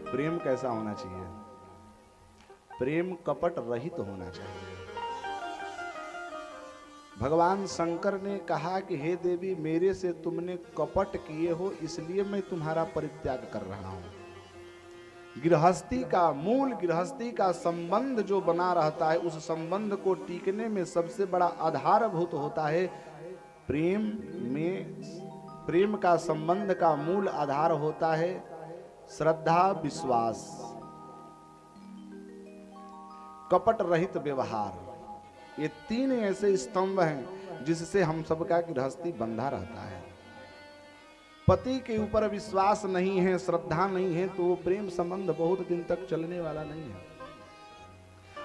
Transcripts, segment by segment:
प्रेम कैसा होना चाहिए? प्रेम कपट रहित होना चाहिए। भगवान शंकर ने कहा कि हे देवी, मेरे से तुमने कपट किए हो, इसलिए मैं तुम्हारा परित्याग कर रहा हूं। गृहस्थी का मूल, गृहस्थी का संबंध जो बना रहता है, उस संबंध को टिकने में सबसे बड़ा आधारभूत होता है प्रेम में। प्रेम का संबंध का मूल आधार होता है श्रद्धा, विश्वास, कपट रहित व्यवहार। ये तीन ऐसे स्तंभ हैं जिससे हम सबका गृहस्थी बंधा रहता है। पति के ऊपर विश्वास नहीं है, श्रद्धा नहीं है, तो वो प्रेम संबंध बहुत दिन तक चलने वाला नहीं है।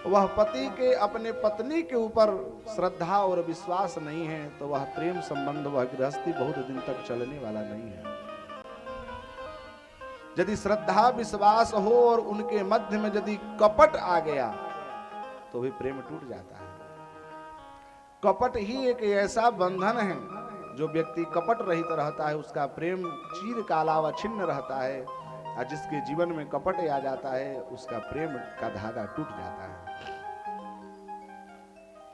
वह पति के अपने पत्नी के ऊपर श्रद्धा और विश्वास नहीं है, तो वह प्रेम संबंध, वह गृहस्थी बहुत दिन तक चलने वाला नहीं है। यदि श्रद्धा विश्वास हो और उनके मध्य में यदि कपट आ गया तो भी प्रेम टूट जाता है। कपट ही एक ऐसा बंधन है, जो व्यक्ति कपट रहित रहता है उसका प्रेम चिरकाल छिन्न रहता है, और जिसके जीवन में कपट आ जाता है उसका प्रेम का धागा टूट जाता है।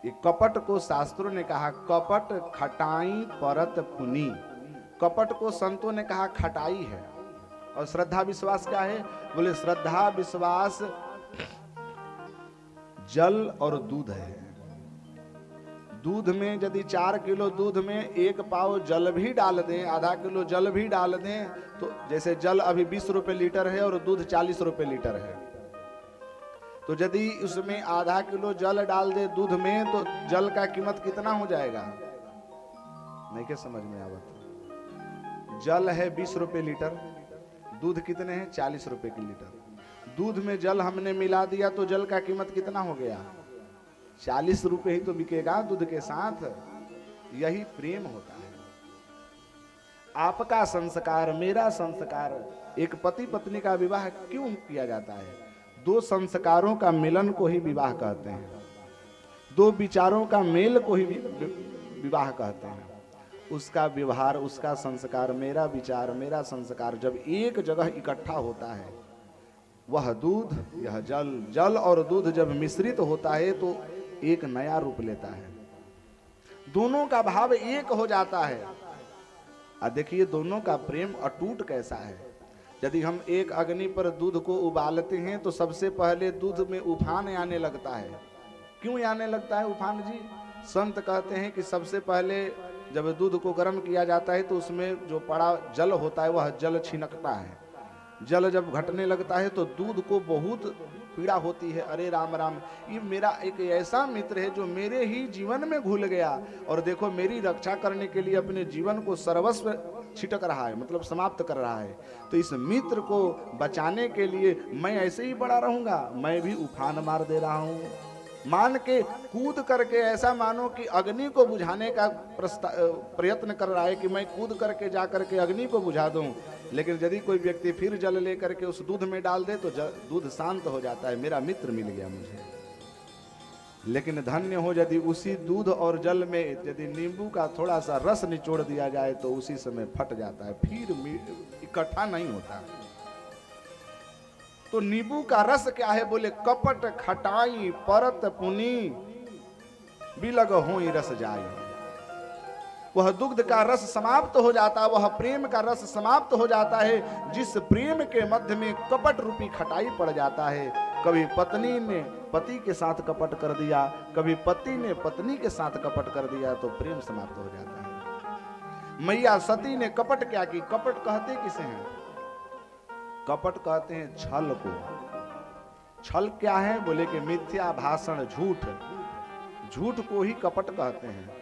ये कपट को शास्त्रों ने कहा कपट खटाई परत पुनी। कपट को संतों ने कहा खटाई है। और श्रद्धा विश्वास क्या है? बोले श्रद्धा विश्वास जल और दूध है। दूध में यदि 4 किलो दूध में 1 पाव जल भी डाल दें, आधा किलो जल भी डाल दें, तो जैसे जल अभी 20 रुपए लीटर है और दूध 40 रुपए लीटर है, तो यदि उसमें आधा किलो जल डाल दे दूध में, तो जल का कीमत कितना हो जाएगा? नहीं क्या समझ में आवत? जल है 20 रुपए लीटर, दूध कितने हैं? 40 रुपए की लीटर। दूध में जल हमने मिला दिया तो जल का कीमत कितना हो गया? 40 रुपए ही तो बिकेगा दूध के साथ। यही प्रेम होता है। आपका संस्कार, मेरा संस्कार, एक पति पत्नी का विवाह क्यों किया जाता है? 2 संस्कारों का मिलन को ही विवाह कहते हैं। 2 विचारों का मेल को ही विवाह कहते हैं। उसका व्यवहार, उसका संस्कार, मेरा विचार, मेरा संस्कार जब एक जगह इकट्ठा होता है, वह दूध, यह जल, जल और दूध जब मिश्रित होता है तो एक नया रूप लेता है। दोनों का भाव एक हो जाता है। और देखिए दोनों का प्रेम अटूट कैसा है। यदि हम एक अग्नि पर दूध को उबालते हैं तो सबसे पहले दूध में उफान आने लगता है। क्यों आने लगता है उफान जी? संत कहते हैं कि सबसे पहले जब दूध को गर्म किया जाता है तो उसमें जो पड़ा जल होता है वह जल छिनकता है। जल जब घटने लगता है तो दूध को बहुत पीड़ा होती है। अरे राम राम, ये मेरा एक ऐसा मित्र है जो मेरे ही जीवन में घुल गया और देखो मेरी रक्षा करने के लिए अपने जीवन को सर्वस्व छिटक रहा है, मतलब समाप्त कर रहा है। तो इस मित्र को बचाने के लिए मैं ऐसे ही बड़ा रहूंगा? मैं भी उफान मार दे रहा हूं। मान के कूद करके, ऐसा मानो कि अग्नि को बुझाने का प्रयत्न कर रहा है कि मैं कूद करके जा करके अग्नि को बुझा दूं। लेकिन यदि कोई व्यक्ति फिर जल लेकर के उस दूध में डाल दे तो दूध शांत हो जाता है, मेरा मित्र मिल गया मुझे। लेकिन धन्य हो यदि उसी दूध और जल में यदि नींबू का थोड़ा सा रस निचोड़ दिया जाए तो उसी समय फट जाता है, फिर इकट्ठा नहीं होता। तो नींबू का रस क्या है? बोले कपट खटाई परत पुनी, बिलग होई रस जाई। वह दुग्ध का रस समाप्त हो जाता है, वह प्रेम का रस समाप्त हो जाता है, जिस प्रेम के मध्य में कपट रूपी खटाई पड़ जाता है। कभी पत्नी ने पति के साथ कपट कर दिया, कभी पति ने पत्नी के साथ कपट कर दिया, तो प्रेम समाप्त हो जाता है। मैया सती ने कपट क्या की? कपट कहते किसे हैं? कपट कहते हैं छल को। छल क्या है? बोले कि मिथ्या भाषण, झूठ। झूठ को ही कपट कहते हैं।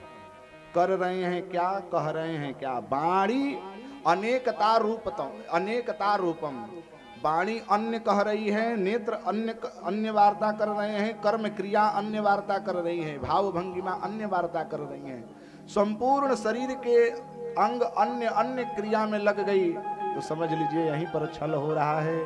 कर रहे हैं क्या, कह रहे हैं क्या? वाणी अनेकता रूपतम, अनेकता रूपम। वाणी अन्य कह रही है, नेत्र अन्य वार्ता कर रहे हैं, कर्म क्रिया अन्य वार्ता कर रही है, भाव भंगिमा अन्य वार्ता कर रही है, संपूर्ण शरीर के अंग अन्य अन्य क्रिया में लग गई, तो समझ लीजिए यहीं पर छल हो रहा है।